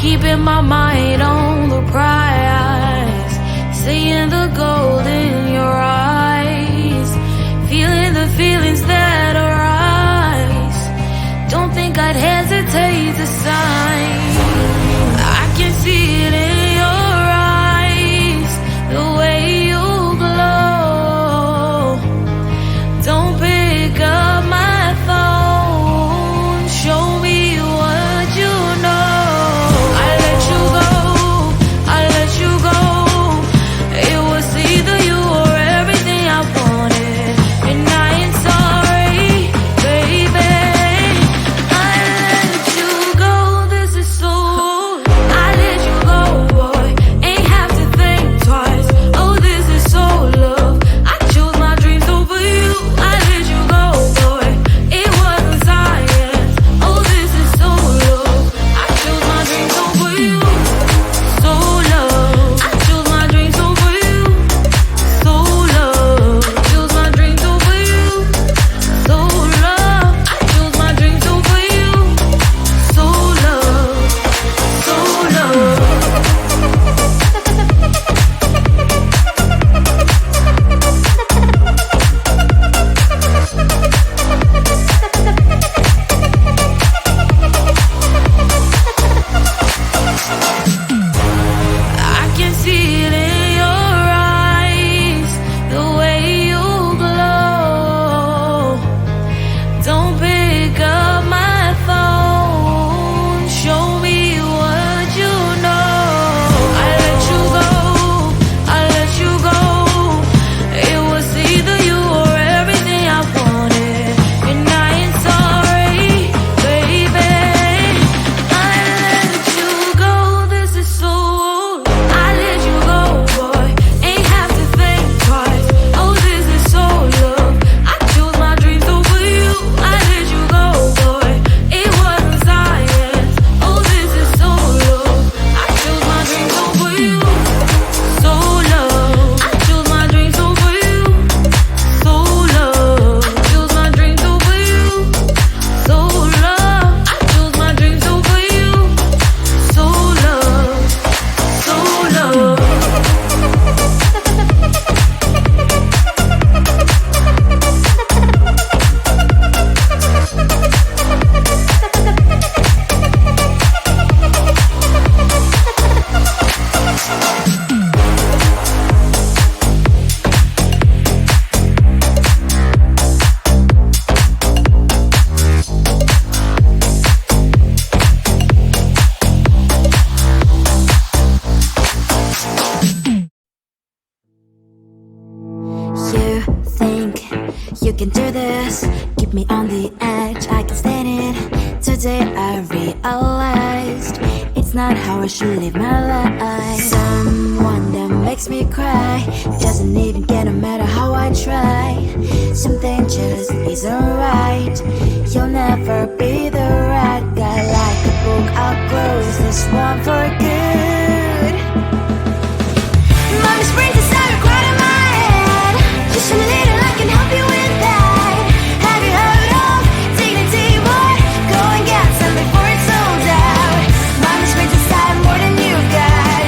keeping my mind on the prize, seeing the gold in your eyes, feeling the feelings that arise. Don't think I'd hesitate to sign. I can see it in your eyes, the way you glow. Don't pick up my phone, show me what you know. I let you go, I let you go. It was either you or everything I wanted, and I ain't sorry, baby. I let you go, this is so. I let you go, boy, ain't have to think twice. Oh, this is so love. I chose my dreams over you. I let you go, boy, it wasn't science. Oh, this is so love. I chose my dreams over you. So love. I chose my dreams over you. So love. Chose my dreams over you. So love. I chose my dreams over you. So love. So love. I can see it in your eyes, the way you glow. Don't pick up my phone, show me what you know. I let you go, I let you go. It was either you or everything I wanted, and I ain't sorry, baby. I let you go, this is so. I let you go, boy, ain't have to think twice. Oh, this is so love. I chose my dreams over you. I let you go, boy, it wasn't science. Oh, this is so love. I chose my dreams over you. So love. I chose my dreams over you. So love. Chose my dreams over you. So love. I chose my dreams over you. So love. So love. You think you can do this, keep me on the edge, I can stand it. Today I realized it's not how I should live my life. Someone that makes me cry doesn't even get no matter how I try. Something just isn't right. You'll never be the right guy. Like a book, I'll close this one for good. Mommy springs inside right in my head. Just a little, I can help you with that. Have you heard of dignity, boy? Go and get some before it's sold out. Mommy springs inside more than you've got.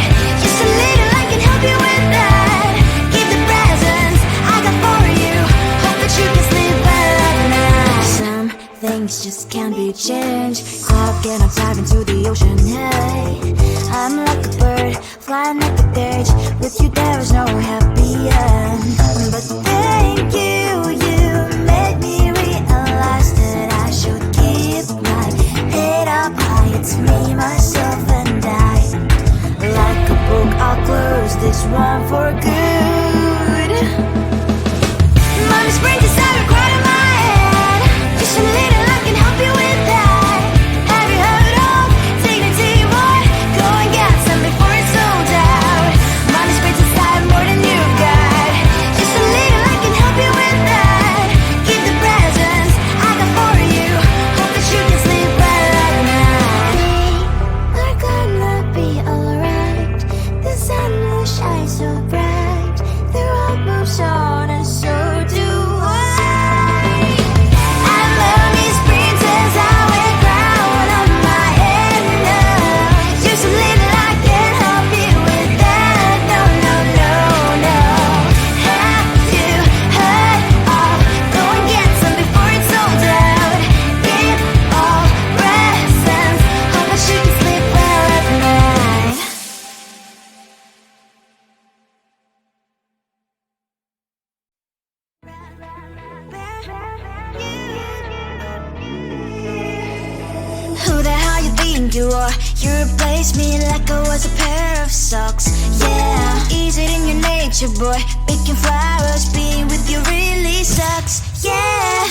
Just a little, I can help you with that. Keep the presents I got for you. Hope that you can sleep well at night. Some things just can't be changed. How can I dive into the ocean? Hey, I'm like a bird flying like a cage. With you there is no happy end. But thank you, you made me realize that I should keep my head up high. It's me, myself, and I. Like a book, I'll close this one for good. Mommy springs inside right in my head. Just a little, I can help you with that. Have you heard of dignity, boy? Go and get some before it's sold out. Mommy springs inside more than you've got. Just a little, I can help you with that. Keep the presents I got for you. Hope that you can sleep well at night. We're gonna be alright. The sun will shine so bright. The road moves so you are. You replaced me like I was a pair of socks. Yeah, is it in your nature, boy? Picking flowers, being with you really sucks. Yeah,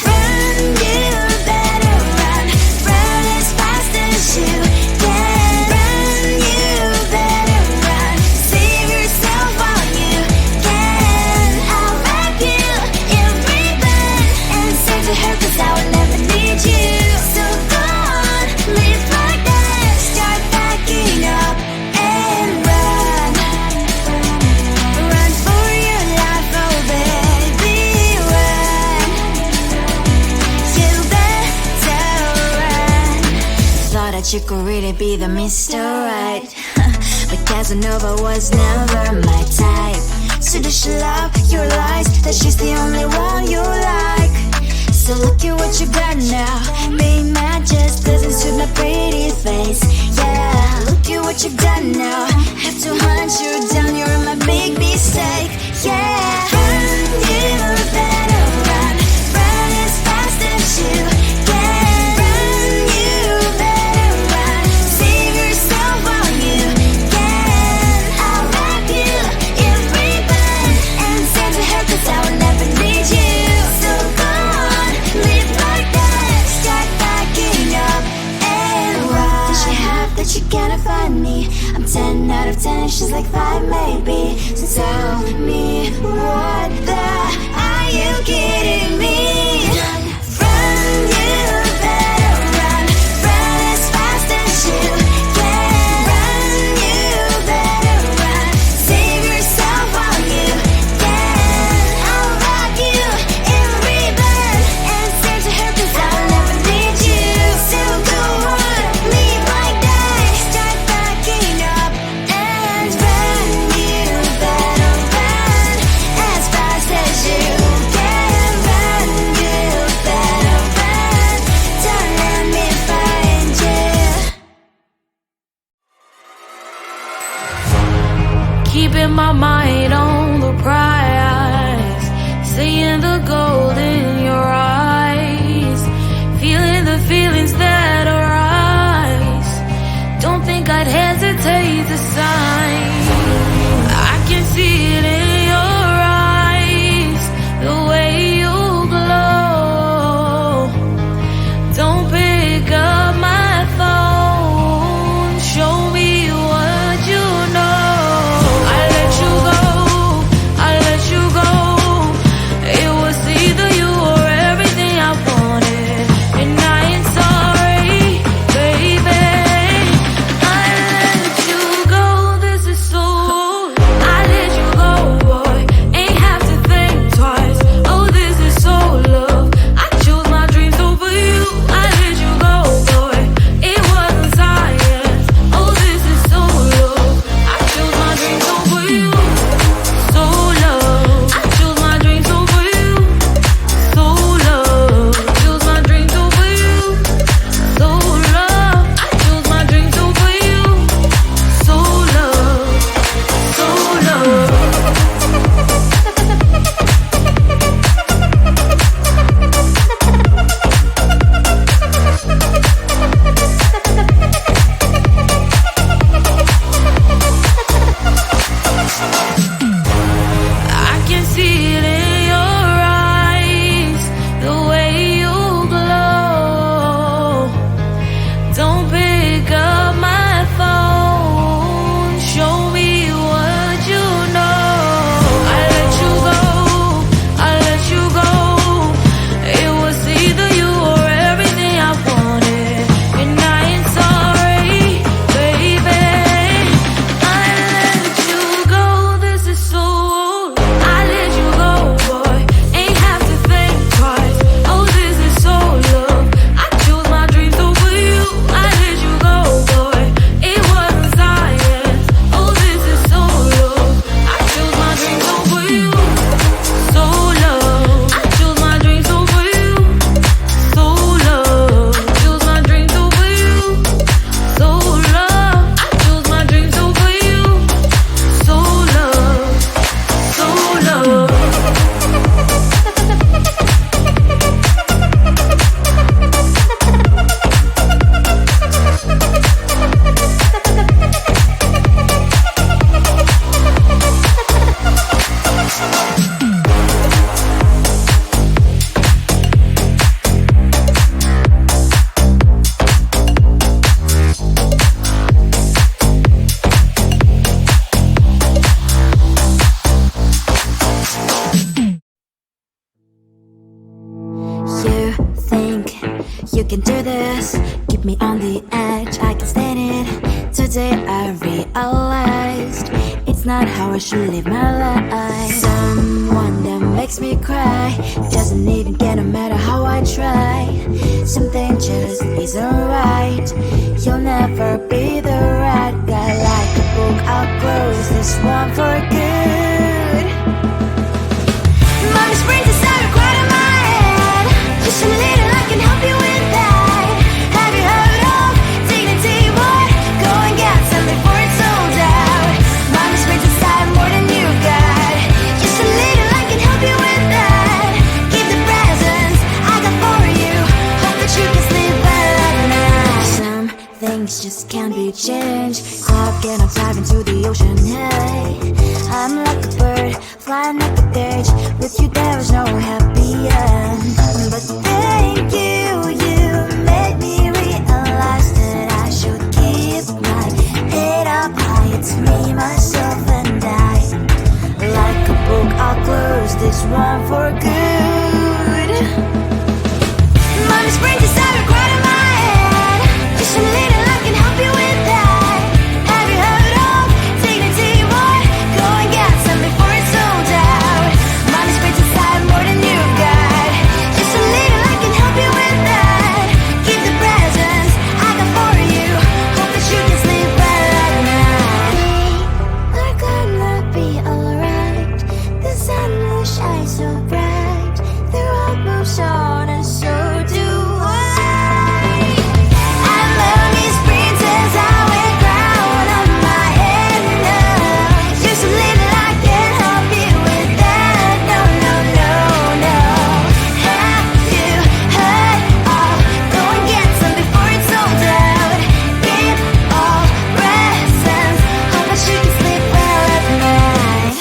run, you better run. Run as fast as you can. Run, you better run. Save yourself while you can. I'll wrap you in ribbon and send to her, 'cause I will never need you. So go on, live like that. Start backing up and run. Run for your life, oh baby, run. You better run. Thought that you could really be the Mr. Right, but Casanova was never my type. So does she love your lies, that she's the only one you like? So look at what you got now. Being mad just doesn't suit my pretty face. Yeah, look at what you've done now. Have to hunt you down, you're my big mistake. Yeah, run, you better run. Run as fast as you can. Run, you better run. Save yourself while you can. I'll wrap you in ribbon and send to her, 'cause I will never need you. So go on, live like that. Start backing up and run. Does she have that she cannot find me? I'm 10 out of 10, she's like 5 maybe. So tell me, what the are you kidding me? Run, you better run. Run as fast as you can. Run, you better run. Save yourself while you can. I'll wrap you in ribbon and send to her, 'cause I will never need you. So go on, live like that. Start backing up and run. You better run as fast as you can. Run, you better run. Don't let me find you. Keeping my mind on the prize, seeing the gold in your eyes, feeling the feelings that arise. Don't think I'd hesitate to sign. I can see it in your eyes, the way you glow. Don't pick up my phone, show me what you know. I let you go, I let you go. It was either you or everything I wanted, and I ain't sorry, baby. I let you go. the edge, I can stand it. Today I realized it's not how I should live my life. Someone that makes me cry doesn't even get no matter how I try. Something just isn't right. You'll never be the right guy. Like a book, I'll close this one for good. Mommy springs inside right in my head. Just a little, I can help you with that. Have you heard of dignity, boy? Go and get some before it's sold out. Mommy springs inside more than you've got. Just a little, I can help you with that. Keep the presents I got for you. Hope that you can sleep well at night. Some things just can't be changed. Clock and I'm diving to the ocean. Hey, I'm like a bird flying like a cage. With you there was no happy end. But thank you, you made me realize that I should keep my head up high. It's me, myself and I. Like a book, I'll close this one for good. Mommy springs inside a right in my head. Just a little, I can help you with that. Have you heard of dignity, boy? Go and get some before it's sold out. Mommy springs inside more than you've got. Just a little, I can help you with that. Keep the presents I got for you. Hope that you can sleep well at night. We're gonna be alright. The sun will shine so bright. The road moves on and so do I. I'm lonely springs as I wear crown on my head now. Just a little, I can help you with that. No, no, no, no. Have you heard of go and get some before it's sold out? Give all presents. Hope that you can sleep well at night.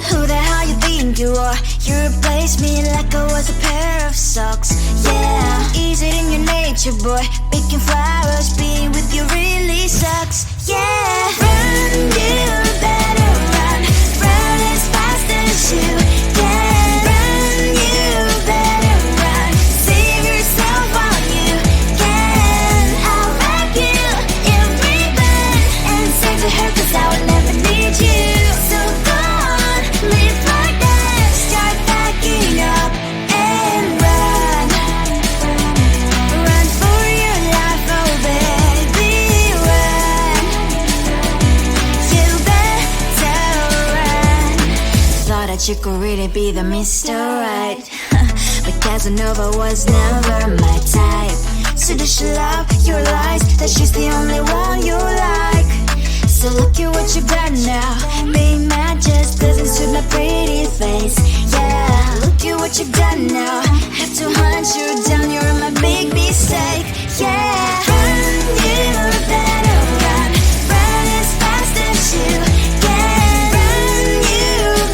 Who the hell you think you are? You replaced me like I was a pair of socks. Yeah, is it in your nature, boy? Picking flowers, being with you really sucks. Yeah, run, you better run. Run as fast as you can. Run, you better run. Save yourself while you can. I'll wrap you in ribbon and send to her 'cause I will never need you. So go on, live like that. Start packing up and run. Run for your life, oh baby, run. You better run. Thought that you could really be the Mr. Right. But Casanova was never my type. So does she love your lies? That she's the only one you like. So look at what you've done now. Being mad just doesn't suit my pretty face. Yeah, look at what you've done now. Have to hunt you down, you're my big mistake. Yeah, run, you better run. Run as fast as you can. Run, you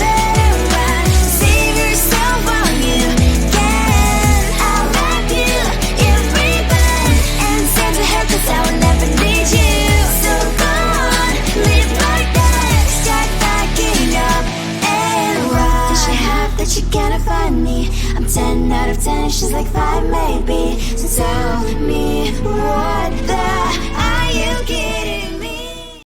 better run. Save yourself while you can. I'll wrap you in ribbon and send to her 'cause I will never need you. So go on, live like that. Start packing up and run. Does she have that she cannot find me? I'm 10 out of 10, she's like 5 maybe. So tell me why.